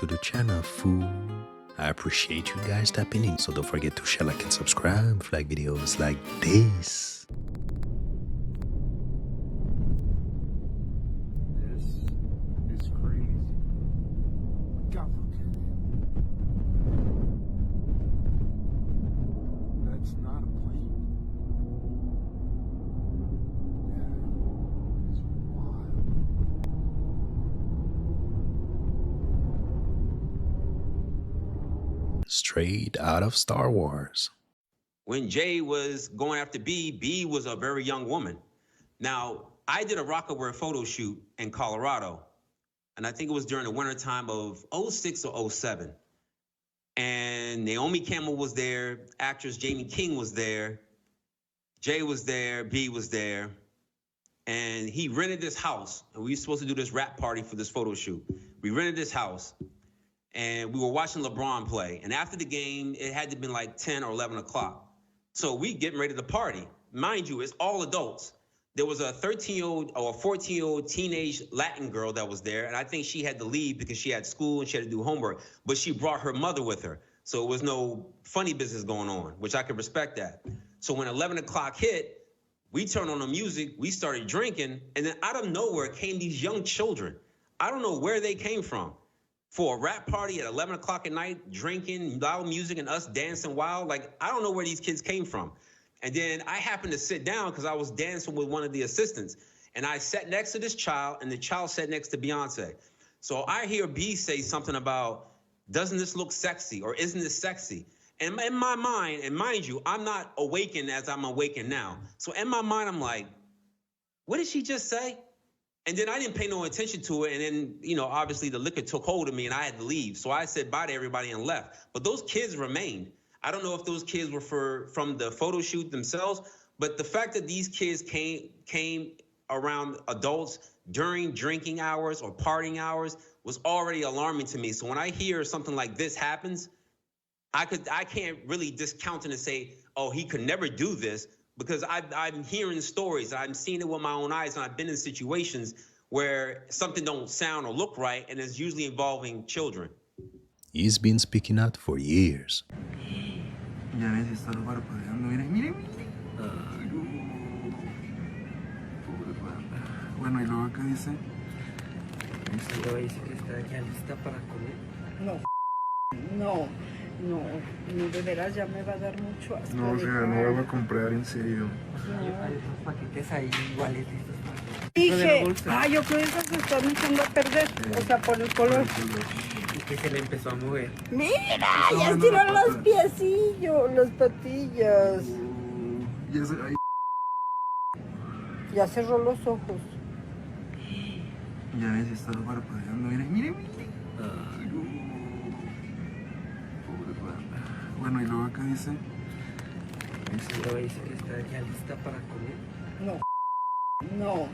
to the channel, fool. I appreciate you guys tapping in, so don't forget to share, like, and subscribe for like videos like this. This is crazy. God, look at it. That's not a plane. That is wild. Straight out of Star Wars. When Jay was going after B was a very young woman. Now, I did a Rockaware photo shoot in Colorado, and I think it was during the wintertime of 06 or 07. And Naomi Campbell was there, actress Jamie King was there, Jay was there, B was there, and he rented this house, and we were supposed to do this rap party for this photo shoot. We rented this house, and we were watching LeBron play. And after the game, it had to be like 10 or 11 o'clock. So we getting ready to party. Mind you, it's all adults. There was a 13-year-old or a 14-year-old teenage Latin girl that was there, and I think she had to leave because she had school and she had to do homework, but she brought her mother with her. So it was no funny business going on, which I could respect that. So when 11 o'clock hit, we turned on the music, we started drinking, and then out of nowhere came these young children. I don't know where they came from. For a rap party at 11 o'clock at night, drinking, loud music, and us dancing wild. Like, I don't know where these kids came from. And then I happened to sit down because I was dancing with one of the assistants. And I sat next to this child, and the child sat next to Beyonce. So I hear B say something about, doesn't this look sexy, or isn't this sexy? And in my mind, and mind you, I'm not awakened as I'm awakened now. So in my mind, I'm like, what did she just say? And then I didn't pay no attention to it. And then, you know, obviously the liquor took hold of me and I had to leave. So I said bye to everybody and left. But those kids remained. I don't know if those kids were from the photo shoot themselves, but the fact that these kids came around adults during drinking hours or partying hours was already alarming to me. So when I hear something like this happens, I can't really discount it and say, oh, he could never do this. Because I'm hearing stories, I'm seeing it with my own eyes, and I've been in situations where something don't sound or look right, and it's usually involving children. He's been speaking out for years. Ya ves, está parpadeando. Mire, mire, mire. Ay, no. Pobre banda. Bueno, y luego acá dice. Luego dice que está ya lista para comer. No, de veras ya me va a dar mucho asco. No, o sea, no la voy a comprar en serio. Hay unos paquetes ahí iguales listos para Dije, yo creo que esas se están echando a perder, o sea, por el color. y que se le empezó a mover. Mira, ya estiraron los piecillos, las patillas. Ya se, ay, Ya cerró los ojos. ya ves, está parpadeando. Mire, mire, mire. Ay, no. Pobre banda. Bueno, y luego acá dice. Luego dice que está ya lista para comer. No,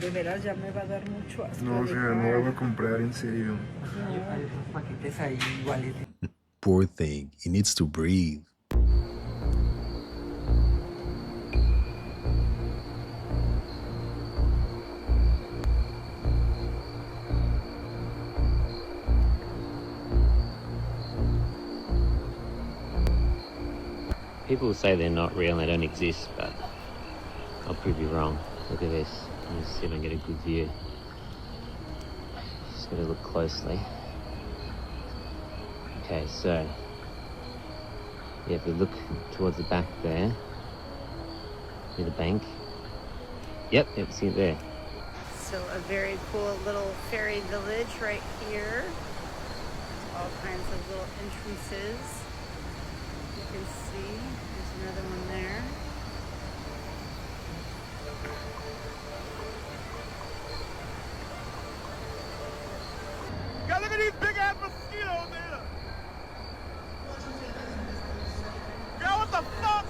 de veras ya me va a dar mucho asco. No, o sea, no la voy a comprar en serio. Hay unos paquetes ahí iguales. Poor thing, he needs to breathe. People say they're not real and they don't exist, but I'll prove you wrong. Look at this. Let me see if I can get a good view. Just gotta look closely. Okay, so yeah, if we look towards the back there, near the bank. Yep, see it there. So a very cool little fairy village right here. All kinds of little entrances. You can see there's another one there. God, look at these big ass mosquitoes there. Girl, what the fuck?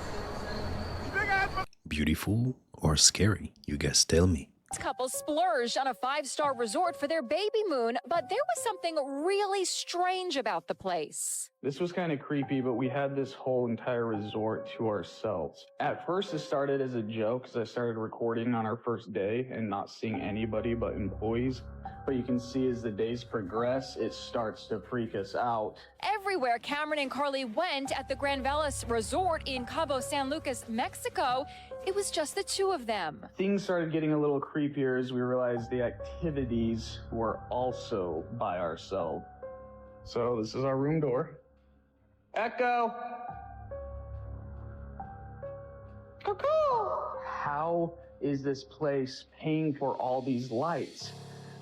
Big ass. Beautiful or scary? You guys tell me. Couple splurged on a 5-star resort for their baby moon, but there was something really strange about the place. This was kind of creepy, but we had this whole entire resort to ourselves. At first, it started as a joke because I started recording on our first day and not seeing anybody but employees. But you can see as the days progress, it starts to freak us out. Everywhere Cameron and Carly went at the Gran Velas Resort in Cabo San Lucas, Mexico, it was just the two of them. Things started getting a little creepier as we realized the activities were also by ourselves. So this is our room door. Echo! Cuckoo! How is this place paying for all these lights?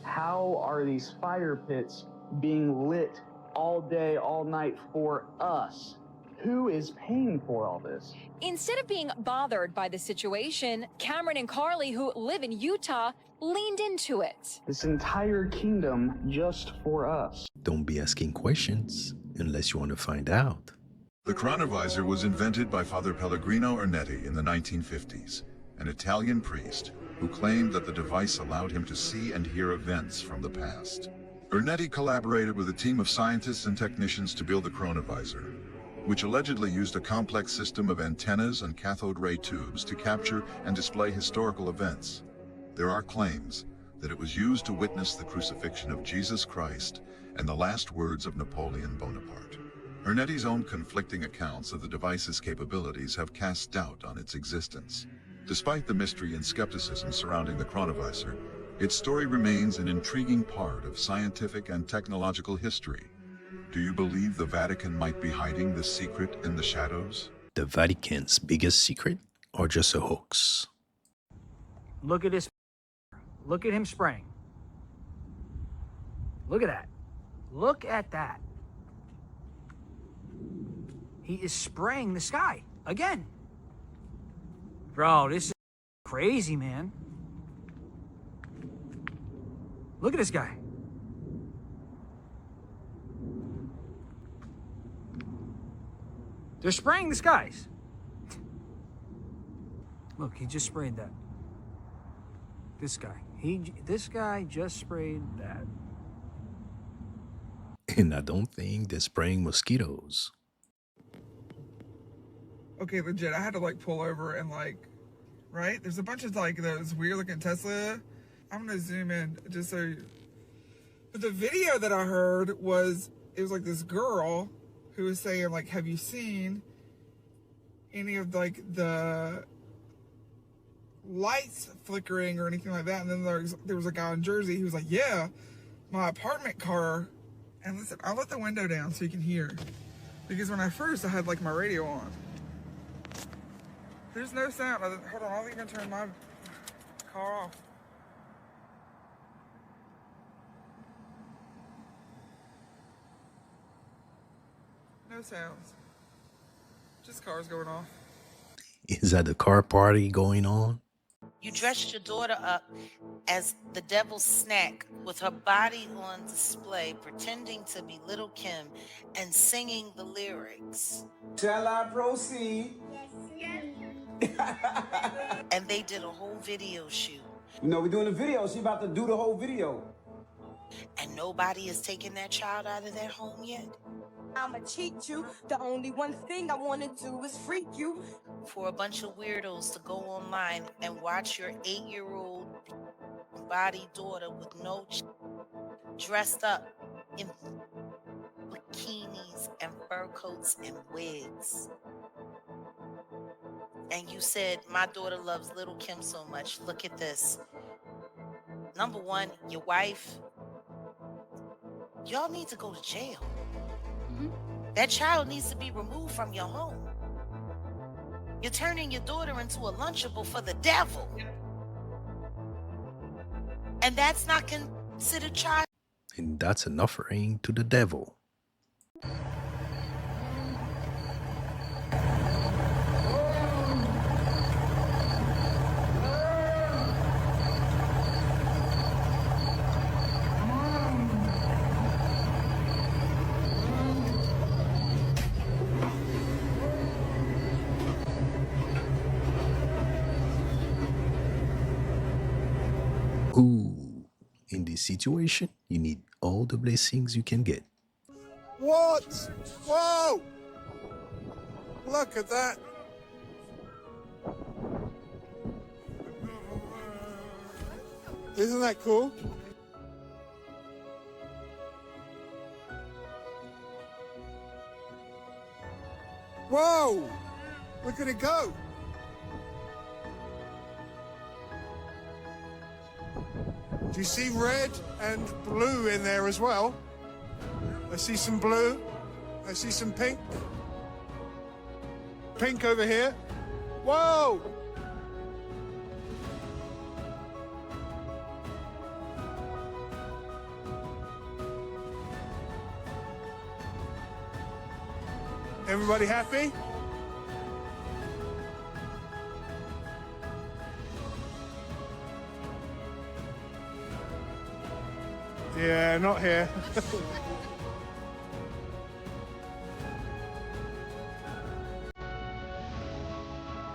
How are these fire pits being lit all day, all night for us? Who is paying for all this? Instead of being bothered by the situation, Cameron and Carly, who live in Utah, leaned into it. This entire kingdom just for us. Don't be asking questions unless you want to find out. The Chronovisor was invented by Father Pellegrino Ernetti in the 1950s, an Italian priest who claimed that the device allowed him to see and hear events from the past. Ernetti collaborated with a team of scientists and technicians to build the Chronovisor, which allegedly used a complex system of antennas and cathode ray tubes to capture and display historical events. There are claims that it was used to witness the crucifixion of Jesus Christ and the last words of Napoleon Bonaparte. Ernetti's own conflicting accounts of the device's capabilities have cast doubt on its existence. Despite the mystery and skepticism surrounding the Chronovisor, its story remains an intriguing part of scientific and technological history. Do you believe the Vatican might be hiding this secret in the shadows? The Vatican's biggest secret, or just a hoax? Look at this. Look at him spraying. Look at that. Look at that. He is spraying the sky again. Bro, this is crazy, man. Look at this guy. They're spraying the skies. Look, he just sprayed that. This guy. This guy just sprayed that. And I don't think they're spraying mosquitoes. Okay, legit, I had to like pull over and like, right? There's a bunch of like those weird looking Tesla. I'm gonna zoom in just so you... But the video that I heard was, it was like this girl who was saying like, have you seen any of like the lights flickering or anything like that? And then there was a guy in Jersey who was like, yeah, my apartment car. And listen, I'll let the window down so you can hear. Because when I had like my radio on. There's no sound. Hold on, I'll even turn my car off. No sounds. Just cars going off. Is that the car party going on? You dressed your daughter up as the devil's snack with her body on display, pretending to be Little Kim and singing the lyrics. Shall I proceed? Yes. And they did a whole video shoot. You know, we're doing a video. She about to do the whole video. And nobody has taken that child out of their home yet? I'ma cheat you. The only one thing I want to do is freak you. For a bunch of weirdos to go online and watch your 8-year-old body daughter with no dressed up in bikinis and fur coats and wigs. And you said, my daughter loves Little Kim so much. Look at this. Number one, your wife, y'all need to go to jail. That child needs to be removed from your home. You're turning your daughter into a Lunchable for the devil. And that's not considered child. And that's an offering to the devil. Ooh, in this situation, you need all the blessings you can get. What? Whoa! Look at that. Isn't that cool? Whoa! Look at it go. Do you see red and blue in there as well? I see some blue. I see some pink. Pink over here. Whoa! Everybody happy? Yeah, not here.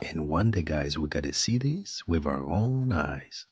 And one day, guys, we gotta see this with our own eyes.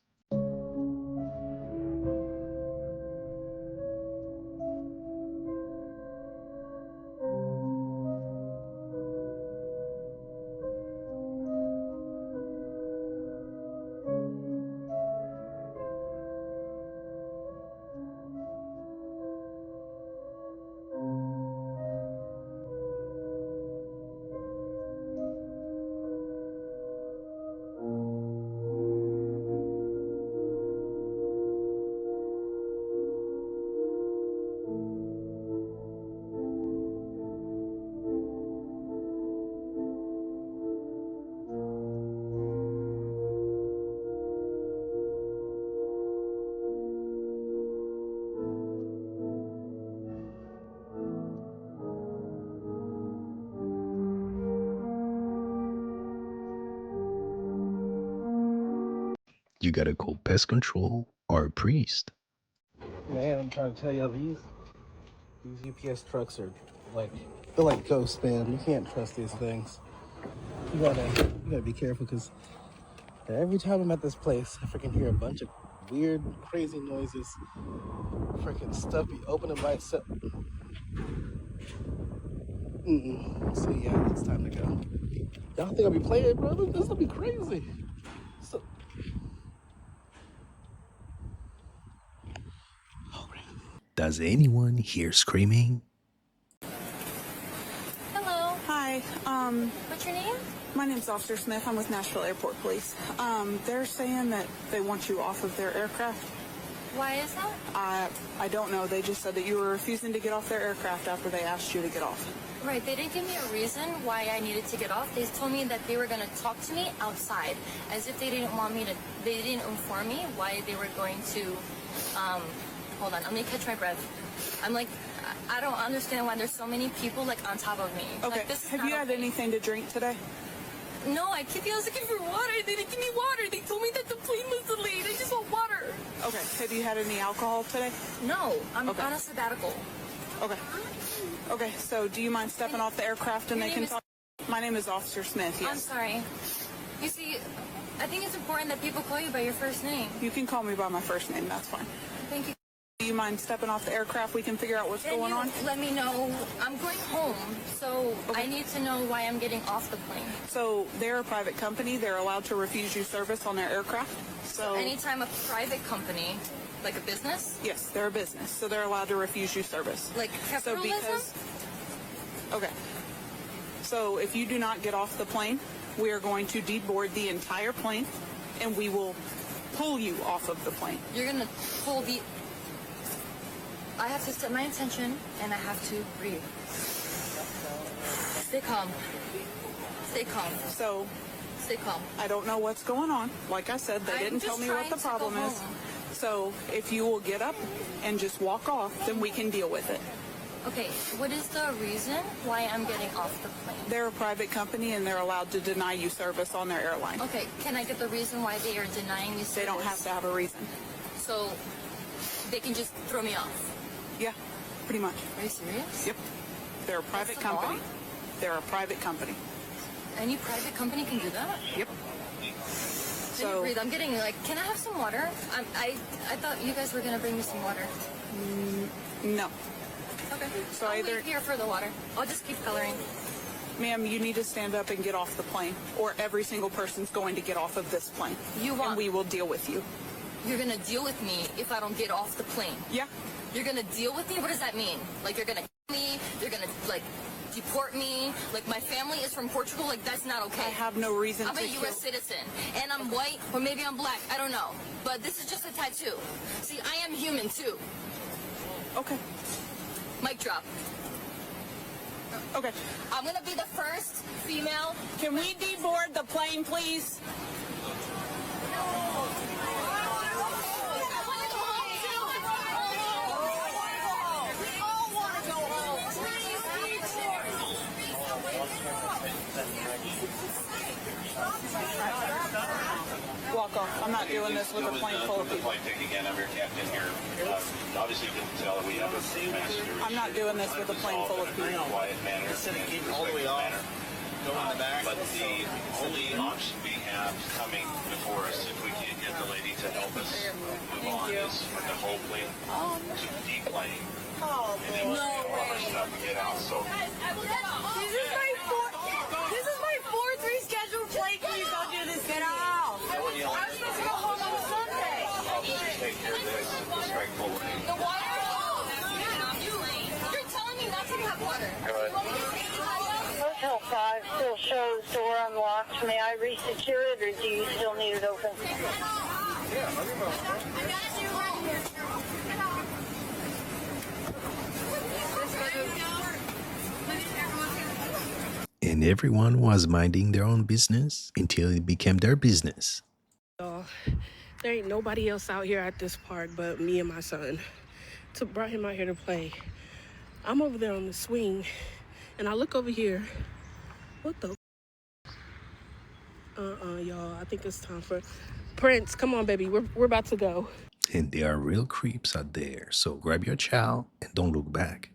You gotta call pest control or a priest. Man, I'm trying to tell you, these UPS trucks are like, they're like ghosts, man. You can't trust these things. You gotta be careful, because every time I'm at this place, I freaking hear a bunch of weird, crazy noises. Freaking stuff be opening by itself. So yeah, it's time to go. Y'all think I'll be playing, bro? This will be crazy. Does anyone hear screaming? Hello. Hi. What's your name? My name's Officer Smith. I'm with Nashville Airport Police. They're saying that they want you off of their aircraft. Why is that? I don't know. They just said that you were refusing to get off their aircraft after they asked you to get off. Right, they didn't give me a reason why I needed to get off. They told me that they were going to talk to me outside, as if they didn't want me to, they didn't inform me why they were going to, hold on, let me catch my breath. I'm like, I don't understand why there's so many people like on top of me. Okay, like, this have you had anything to drink today? No, I was looking for water. They didn't give me water. They told me that the plane was delayed. I just want water. Okay, have you had any alcohol today? No, I'm on a sabbatical. Okay. Okay, so do you mind stepping off the aircraft and they can talk? My name is Officer Smith, yes. I'm sorry. You see, I think it's important that people call you by your first name. You can call me by my first name, that's fine. Thank you. Do you mind stepping off the aircraft? We can figure out what's going on. Let me know. I'm going home, so I need to know why I'm getting off the plane. So they're a private company. They're allowed to refuse you service on their aircraft. So anytime a private company, like a business? Yes, they're a business, so they're allowed to refuse you service. Like capitalism? Okay. So if you do not get off the plane, we are going to deboard the entire plane, and we will pull you off of the plane. You're going to pull the... I have to set my intention, and I have to breathe. Stay calm. Stay calm. So... Stay calm. I don't know what's going on. Like I said, they didn't tell me what the problem is. So if you will get up and just walk off, then we can deal with it. Okay, what is the reason why I'm getting off the plane? They're a private company and they're allowed to deny you service on their airline. Okay, can I get the reason why they are denying me service? They don't have to have a reason. So they can just throw me off? Yeah, pretty much. Are you serious? Yep. They're a private company. They're a private company. Any private company can do that? Yep. So breathe. I'm getting like, can I have some water? I thought you guys were gonna bring me some water. No. Okay. So I'll either wait here for the water. I'll just keep coloring. Ma'am, you need to stand up and get off the plane, or every single person's going to get off of this plane. And we will deal with you. You're gonna deal with me if I don't get off the plane. Yeah. You're gonna deal with me? What does that mean? Like you're gonna kill me? You're gonna like deport me? Like my family is from Portugal? Like that's not okay. I have no reason I'm to a U.S. citizen, and I'm white, or maybe I'm black. I don't know. But this is just a tattoo. See, I am human too. Okay. Mic drop. Okay. I'm gonna be the first female. Can we deboard the plane, please? Walk off. I'm not doing this with a plane full of people. Again, I'm your captain here. Obviously, you can tell that we have a master. I'm not doing this with a plane full of people. Quiet manner. Instead of getting all the way off, go in the back. But the only option we have coming before us, if we can't get the lady to help us move on, is for the whole plane to deplane. Oh, and then we'll get all our stuff and get out. So This is my fourth rescheduled flight. Please don't do this. Get off. I was supposed to go home on Sunday. I'll just take care of this respectfully. The water? You're telling me not to have water. Hotel 5 still shows door unlocked. May I resecure it, or do you still need it open? And everyone was minding their own business until it became their business. There ain't nobody else out here at this park but me and my son. Brought him out here to play. I'm over there on the swing, and I look over here. What the? Y'all. I think it's time for Prince. Come on, baby. We're about to go. And there are real creeps out there, so grab your child and don't look back.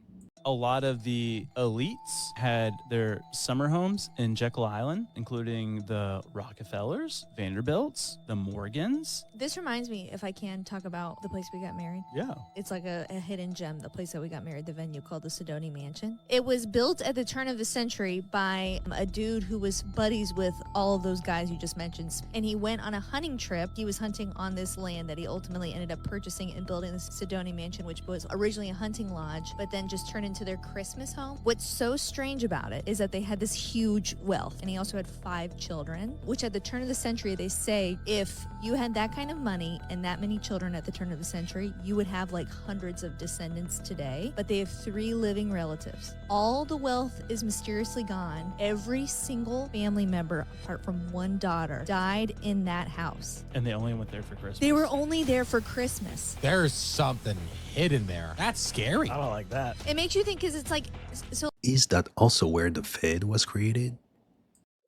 A lot of the elites had their summer homes in Jekyll Island, including the Rockefellers, Vanderbilts, the Morgans. This reminds me, if I can, talk about the place we got married. Yeah. It's like a hidden gem, the place that we got married, the venue called the Sidoni Mansion. It was built at the turn of the century by a dude who was buddies with all of those guys you just mentioned. And he went on a hunting trip. He was hunting on this land that he ultimately ended up purchasing and building this Sidoni Mansion, which was originally a hunting lodge, but then just turned into their Christmas home. What's so strange about it is that they had this huge wealth, and he also had 5 children, which at the turn of the century, they say if you had that kind of money and that many children at the turn of the century, you would have like hundreds of descendants today. But they have 3 living relatives. All the wealth is mysteriously gone. Every single family member, apart from one daughter, died in that house. And they only went there for Christmas. They were only there for Christmas. There's something hidden there. That's scary. I don't like that. It makes you think, because it's like, so. Is that also where the Fed was created?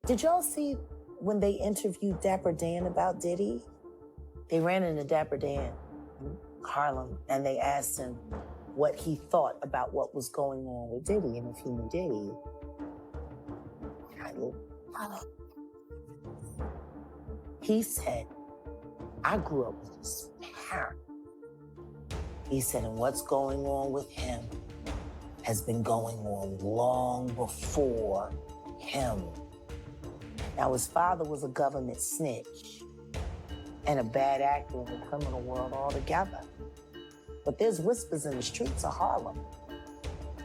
Did y'all see when they interviewed Dapper Dan about Diddy? They ran into Dapper Dan in Harlem, and they asked him what he thought about what was going on with Diddy and if he knew Diddy. He said, I grew up with his parents. He said, and what's going on with him has been going on long before him. Now, his father was a government snitch and a bad actor in the criminal world altogether. But there's whispers in the streets of Harlem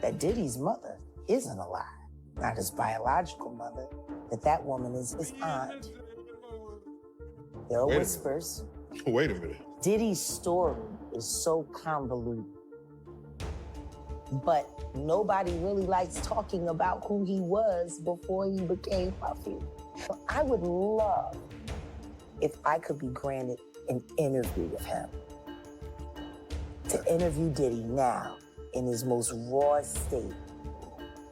that Diddy's mother isn't alive, not his biological mother, that woman is his aunt. There are whispers. Wait a minute. Diddy's story is so convoluted, but nobody really likes talking about who he was before he became Puffy. So I would love if I could be granted an interview with him. To interview Diddy now in his most raw state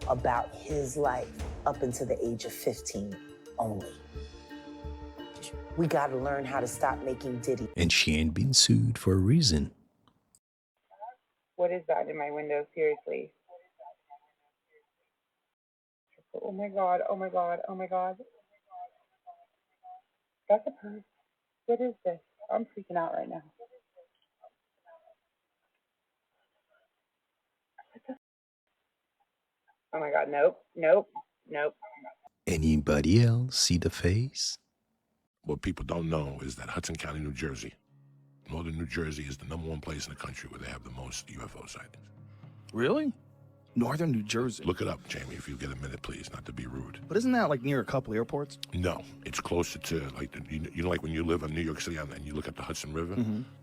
about his life up until the age of 15 only. We gotta learn how to stop making Diddy. And she ain't been sued for a reason. What is that in my window? Seriously. Oh my God, oh my God, oh my God. That's a purse. What is this? I'm freaking out right now. Oh my God, nope, nope, nope. Anybody else see the face? What people don't know is that Hudson County, New Jersey, northern New Jersey is the #1 place in the country where they have the most UFO sightings. Really? Northern New Jersey? Look it up, Jamie, if you get a minute, please, not to be rude. But isn't that like near a couple airports? No, it's closer to, like, you know, like when you live in New York City and you look at the Hudson River,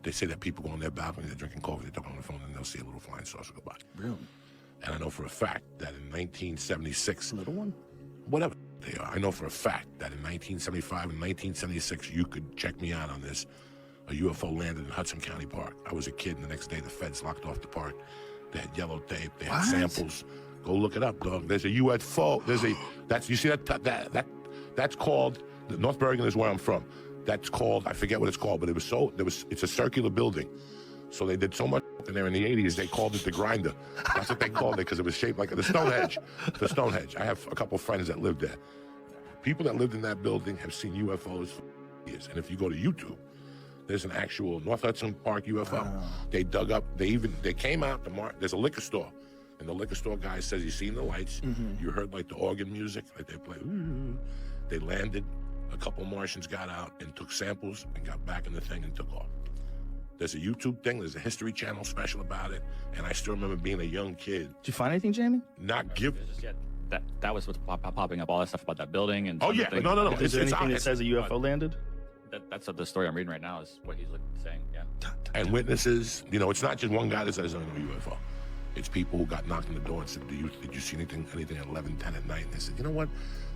they say that people go on their balcony, they're drinking coffee, they're talking on the phone, and they'll see a little flying saucer go by. Really? And I know for a fact that in 1976... Little one? Whatever they are. I know for a fact that in 1975 and 1976, you could check me out on this, a UFO landed in Hudson County Park. I was a kid, and the next day the feds locked off the park. They had yellow tape, they had samples. Go look it up, dog. There's a UFO. You see that's called, North Bergen is where I'm from. That's called, I forget what it's called, but it's a circular building. So they did so much in there in the 80s, they called it the Grinder. That's what they called it, because it was shaped like the Stonehenge. The Stonehenge. I have a couple friends that lived there. People that lived in that building have seen UFOs for years. And if you go to YouTube, there's an actual North Hudson Park UFO. Wow. They dug up, they came out, there's a liquor store. And the liquor store guy says, you seen the lights, you heard like the organ music, like they play, ooh. They landed, a couple Martians got out and took samples and got back in the thing and took off. There's a YouTube thing, there's a History Channel special about it, and I still remember being a young kid. Did you find anything, Jamie? That was what's popping up, all that stuff about that building and. Oh yeah, no. Is there anything that says a UFO landed? That's the story I'm reading right now. Is what he's saying. Yeah. And witnesses, you know, it's not just one guy that says I know UFO. It's people who got knocked on the door and said, "Did you see anything at 11, 10 at night?" And they said, "You know what?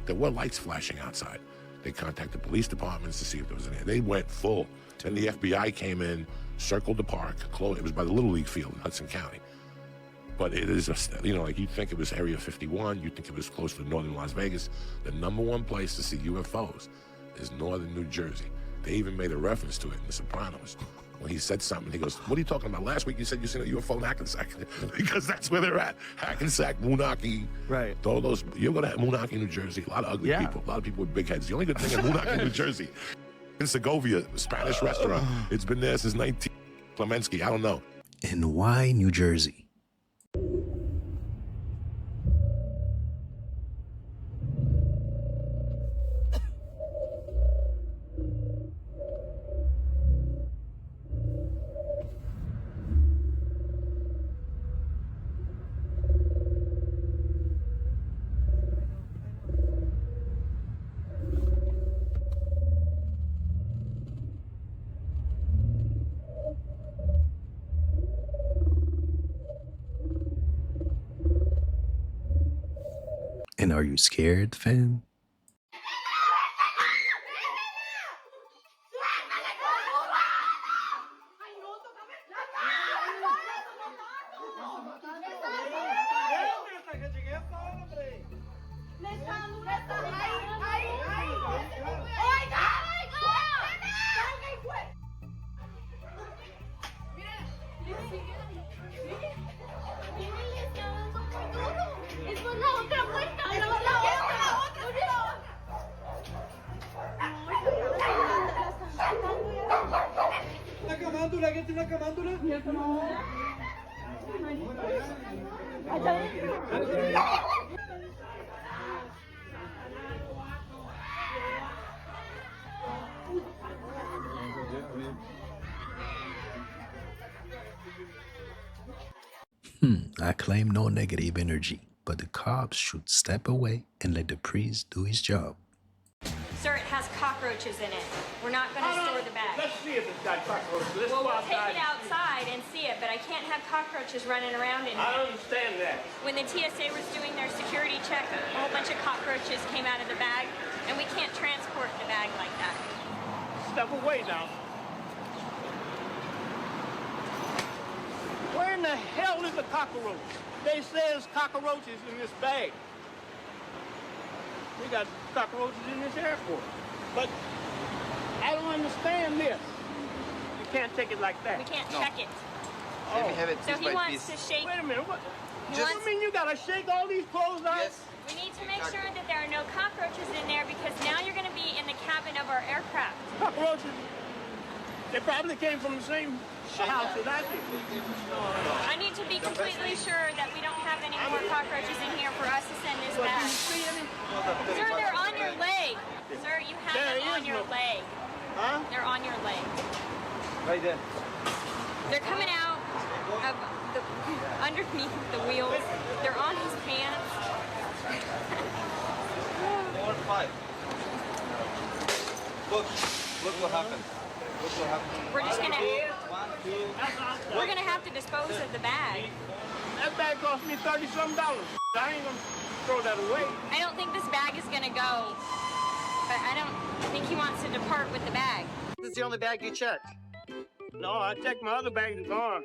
There were lights flashing outside." They contacted police departments to see if there was any. They went full. Then the FBI came in, circled the park, closed. It was by the Little League field in Hudson County. But it is, like you'd think it was Area 51, you'd think it was close to northern Las Vegas. The #1 place to see UFOs is northern New Jersey. They even made a reference to it in The Sopranos. When he said something, he goes, "What are you talking about? Last week you said you seen a UFO in Hackensack." Because that's where they're at. Hackensack, Moonachie. Right. All those, you go to Moonachie, New Jersey, a lot of ugly people, a lot of people with big heads. The only good thing in Moonachie, New Jersey, in Segovia, Spanish restaurant. It's been there since 19 Klemensky, I don't know. And why New Jersey? And are you scared, fam? I claim no negative energy, but the cops should step away and let the priest do his job. Sir, it has cockroaches in it. We're not going to store the bag. Let's see if it's got cockroaches. Let's Well, go we'll outside. take it outside and see it, but I can't have cockroaches running around in I here. understand that. When the TSA was doing their security check, a whole bunch of cockroaches came out of the bag, and we can't transport the bag like that. Step away now. Where in the hell is the cockroach? They say there's cockroaches in this bag. We got cockroaches in this airport. But I don't understand this. You can't take it like that. We can't check it. Oh. So he wants to shake. Wait a minute. What? He You wants- mean you gotta shake all these clothes out? Yes. We need to make sure that there are no cockroaches in there because now you're going to be in the cabin of our aircraft. Cockroaches They probably came from the same house that I did. I need to be completely sure that we don't have any more cockroaches in here for us to send this But do back. you see any? Sir, they're on your leg. Sir, you have There them on is your no- leg. Huh? They're on your leg. Right there. They're coming out of the underneath the wheels. They're on his pants. 4 and 5. Look what happened. Look what happened. We're just gonna We're gonna have to dispose of the bag. That bag cost me $30-something. I ain't gonna throw that away. I don't think this bag is gonna go, but I don't think he wants to depart with the bag. This is the only bag you checked. No, I checked my other bag in the car.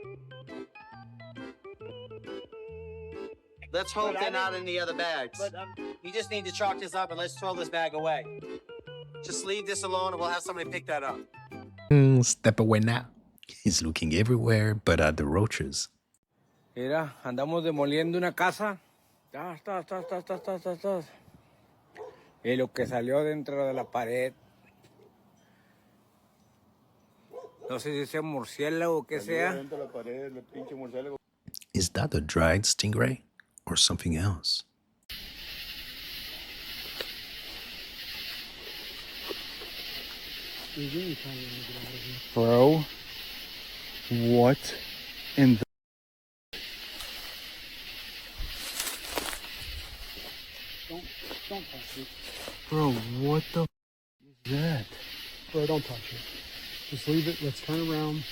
Let's hope But I they're not didn't- in the other bags. But You just need to chalk this up and let's throw this bag away. Just leave this alone and we'll have somebody pick that up. Step away now. He's looking everywhere but at the roaches. Mira, andamos demoliendo una casa. Ta. Y lo que salió dentro de la pared. No sé si sea murciélago o qué sea. Is that a dried stingray or something else? Bro, what in the... Don't touch it. Bro, what the is that? Bro, don't touch it. Just leave it. Let's turn around.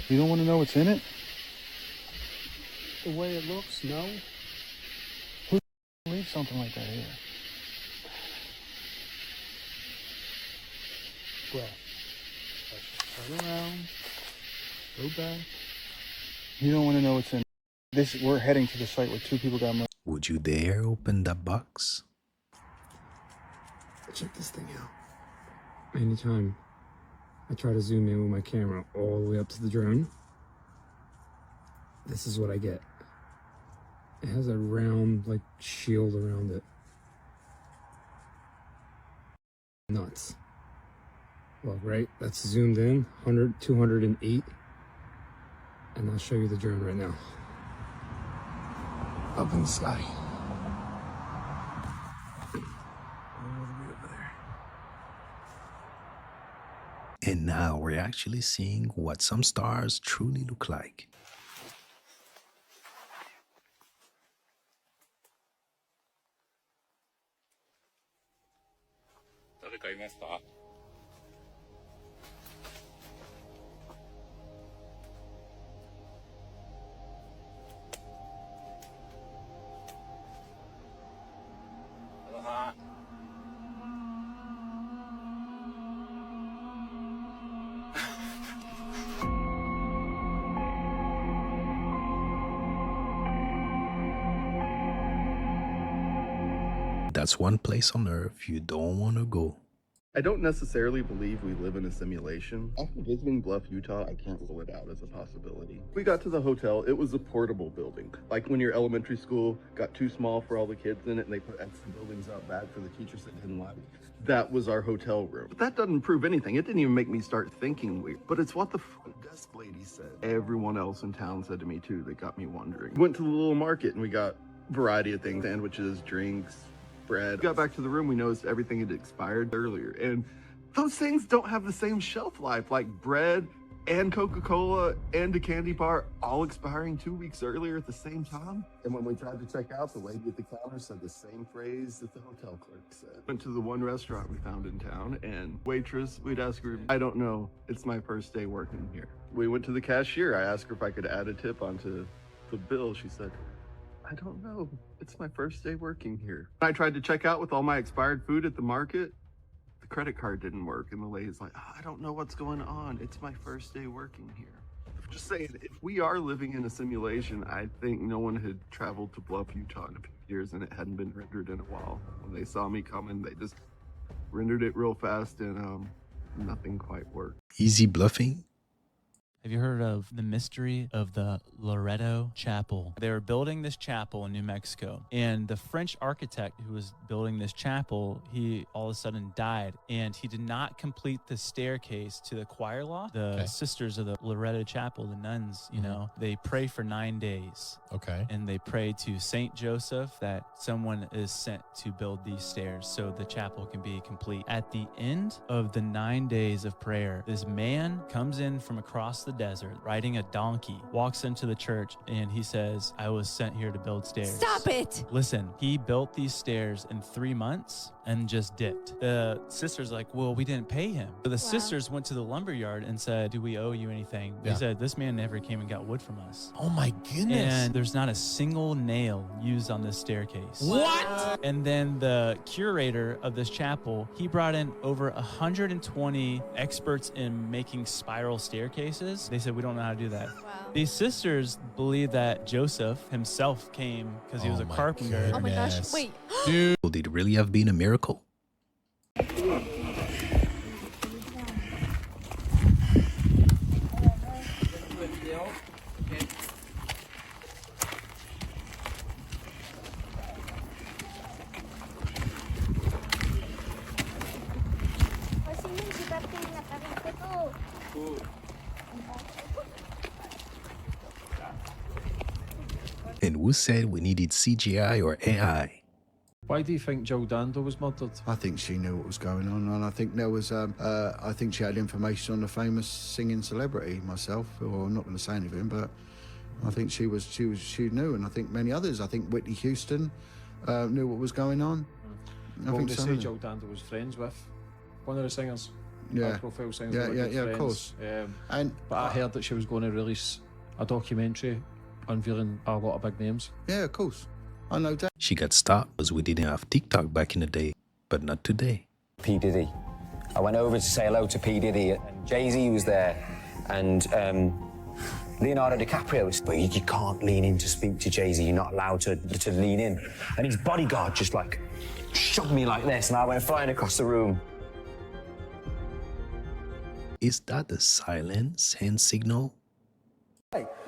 You don't want to know what's in it? The way it looks, no. Who leave something like that here? Bro, let's just turn around. Go back. You don't want to know what's in this. We're heading to the site where 2 people got murdered. Would you dare open that box? Check this thing out. Anytime I try to zoom in with my camera all the way up to the drone, this is what I get. It has a round, like, shield around it. Nuts. Well, right, that's zoomed in, 100, 208. And I'll show you the drone right now. Up in the sky. And now we're actually seeing what some stars truly look like. That's one place on earth you don't want to go. I don't necessarily believe we live in a simulation. After visiting Bluff, Utah, I can't rule it out as a possibility. We got to the hotel, it was a portable building. Like when your elementary school got too small for all the kids in it and they put extra buildings out back for the teachers that didn't like. That was our hotel room. But that doesn't prove anything. It didn't even make me start thinking weird. But it's what the front desk lady said. Everyone else in town said to me too, that got me wondering. Went to the little market and we got a variety of things, sandwiches, drinks, bread. Got back to the room, we noticed everything had expired earlier, and those things don't have the same shelf life, like bread and Coca-Cola and a candy bar all expiring 2 weeks earlier at the same time. And when we tried to check out, the lady at the counter said the same phrase that the hotel clerk said. Went to the one restaurant we found in town, and waitress, we'd ask her, I don't know, it's my first day working here. We went to the cashier, I asked her if I could add a tip onto the bill. She said, I don't know. It's my first day working here. I tried to check out with all my expired food at the market. The credit card didn't work, and the lady's like, I don't know what's going on. It's my first day working here. Just saying, if we are living in a simulation, I think no one had traveled to Bluff, Utah in a few years, and it hadn't been rendered in a while. When they saw me coming, they just rendered it real fast, and nothing quite worked. Easy bluffing? Have you heard of the mystery of the Loreto Chapel? They were building this chapel in New Mexico, and the French architect who was building this chapel, he all of a sudden died, and he did not complete the staircase to the choir loft. The sisters of the Loreto Chapel, the nuns, you know, they pray for 9 days. Okay. And they pray to Saint Joseph that someone is sent to build these stairs so the chapel can be complete. At the end of the 9 days of prayer, this man comes in from across the desert riding a donkey, walks into the church, and he says, I was sent here to build stairs. Stop it! Listen, he built these stairs in 3 months and just dipped. The sister's like, well, we didn't pay him. So the sisters went to the lumberyard and said, do we owe you anything? They said, this man never came and got wood from us. Oh my goodness. And there's not a single nail used on this staircase. What? And then the curator of this chapel, he brought in over 120 experts in making spiral staircases. They said, we don't know how to do that. Wow. These sisters believe that Joseph himself came because he was a carpenter. Oh my gosh, wait. Dude. Did it really have been a miracle? And who said we needed CGI or AI? Why do you think Jill Dando was murdered? I think she knew what was going on, and I think there was, I think she had information on the famous singing celebrity myself. Well, I'm not going to say anything, but I think she knew, and I think many others. I think Whitney Houston knew what was going on. Well, they say Jill Dando was friends with one of the singers. Yeah, profile singers. Yeah, of course. But I heard that she was going to release a documentary unveiling a lot of big names. Yeah, of course. I know that. She got stopped because we didn't have TikTok back in the day, but not today. P. Diddy. I went over to say hello to P. Diddy, and Jay-Z was there, and Leonardo DiCaprio. But you can't lean in to speak to Jay-Z. You're not allowed to lean in. And his bodyguard just like shoved me like this, and I went flying across the room. Is that the silence hand signal?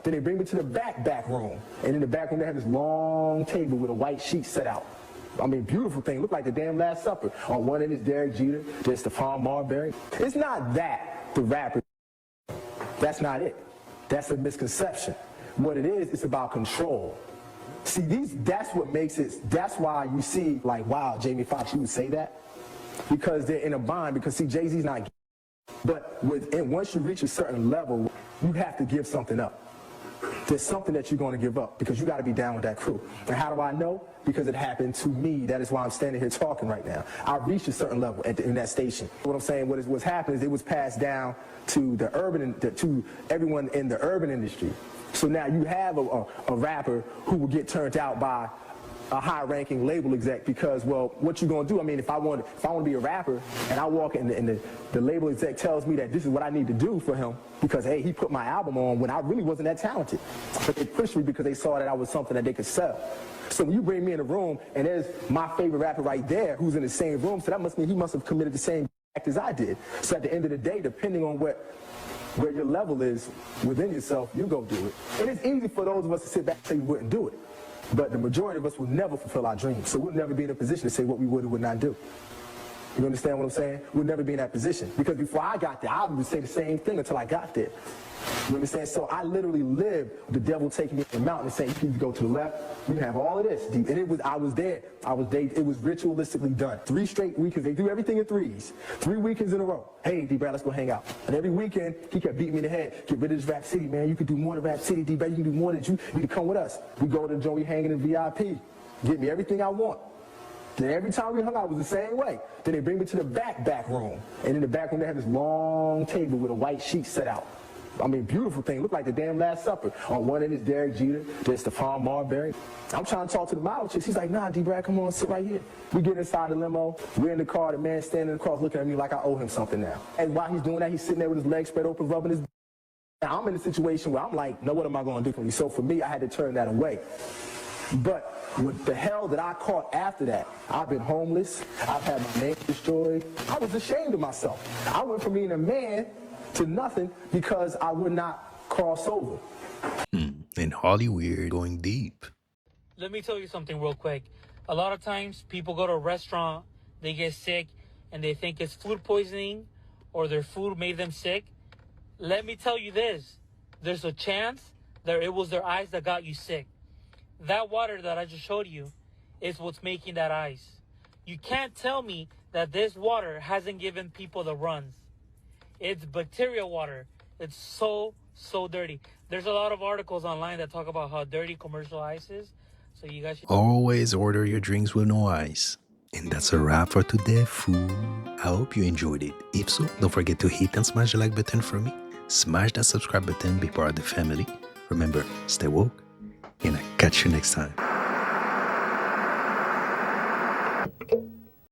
Then they bring me to the back room. And in the back room, they have this long table with a white sheet set out. I mean, beautiful thing. Looked like the damn Last Supper. On one end is Derek Jeter. There's Stephon Marbury. It's not that the rapper. That's not it. That's a misconception. What it is, it's about control. See, that's what makes it, that's why you see, like, wow, Jamie Foxx, you would say that? Because they're in a bind, because see, Jay-Z's not. But once you reach a certain level, you have to give something up. There's something that you're going to give up because you got to be down with that crew. And how do I know? Because it happened to me. That is why I'm standing here talking right now. I reached a certain level in that station. What I'm saying, what's happened is it was passed down to to everyone in the urban industry. So now you have a rapper who will get turned out by a high-ranking label exec because, well, what you gonna do? I mean, if I want to be a rapper and I walk in and the label exec tells me that this is what I need to do for him because, hey, he put my album on when I really wasn't that talented. But they pushed me because they saw that I was something that they could sell. So when you bring me in a room and there's my favorite rapper right there who's in the same room, so that must mean he must have committed the same act as I did. So at the end of the day, depending on where your level is within yourself, you go do it. And it's easy for those of us to sit back and say we wouldn't do it. But the majority of us will never fulfill our dreams. So we'll never be in a position to say what we would or would not do. You understand what I'm saying? We'll never be in that position. Because before I got there, I would say the same thing until I got there. You understand? So I literally lived the devil taking me to the mountain and saying, you need to go to the left. You have all of this. And I was there. It was ritualistically done. 3 straight weekends. They do everything in 3s. 3 weekends in a row. Hey, D-Brad, let's go hang out. And every weekend, he kept beating me in the head. Get rid of this Rap City, man. You can do more than Rap City, D-Brad. You can do more than you can come with us. We go to the joint, we hanging in VIP. Get me everything I want. Then every time we hung out, it was the same way. Then they bring me to the back room. And in the back room, they have this long table with a white sheet set out. I mean, beautiful thing. Looked like the damn Last Supper. On one end is Derek Jeter. There's Stephon Marbury. I'm trying to talk to the model chick. She's like, nah, D-Brad, come on, sit right here. We get inside the limo. We're in the car. The man standing across looking at me like I owe him something now. And while he's doing that, he's sitting there with his legs spread open, rubbing his. Now, I'm in a situation where I'm like, no, what am I going to do for you? So for me, I had to turn that away. But with the hell that I caught after that, I've been homeless. I've had my name destroyed. I was ashamed of myself. I went from being a man to nothing because I would not cross over. And Hollywood going deep. Let me tell you something real quick. A lot of times people go to a restaurant, they get sick, and they think it's food poisoning or their food made them sick. Let me tell you this. There's a chance that it was their eyes that got you sick. That water that I just showed you is what's making that ice. You can't tell me that this water hasn't given people the runs. It's bacteria water. It's so dirty. There's a lot of articles online that talk about how dirty commercial ice is. So you guys should Always order your drinks with no ice. And that's a wrap for today, fool. I hope you enjoyed it. If so, don't forget to hit and smash the like button for me. Smash that subscribe button, be part of the family. Remember, stay woke, and I catch you next time.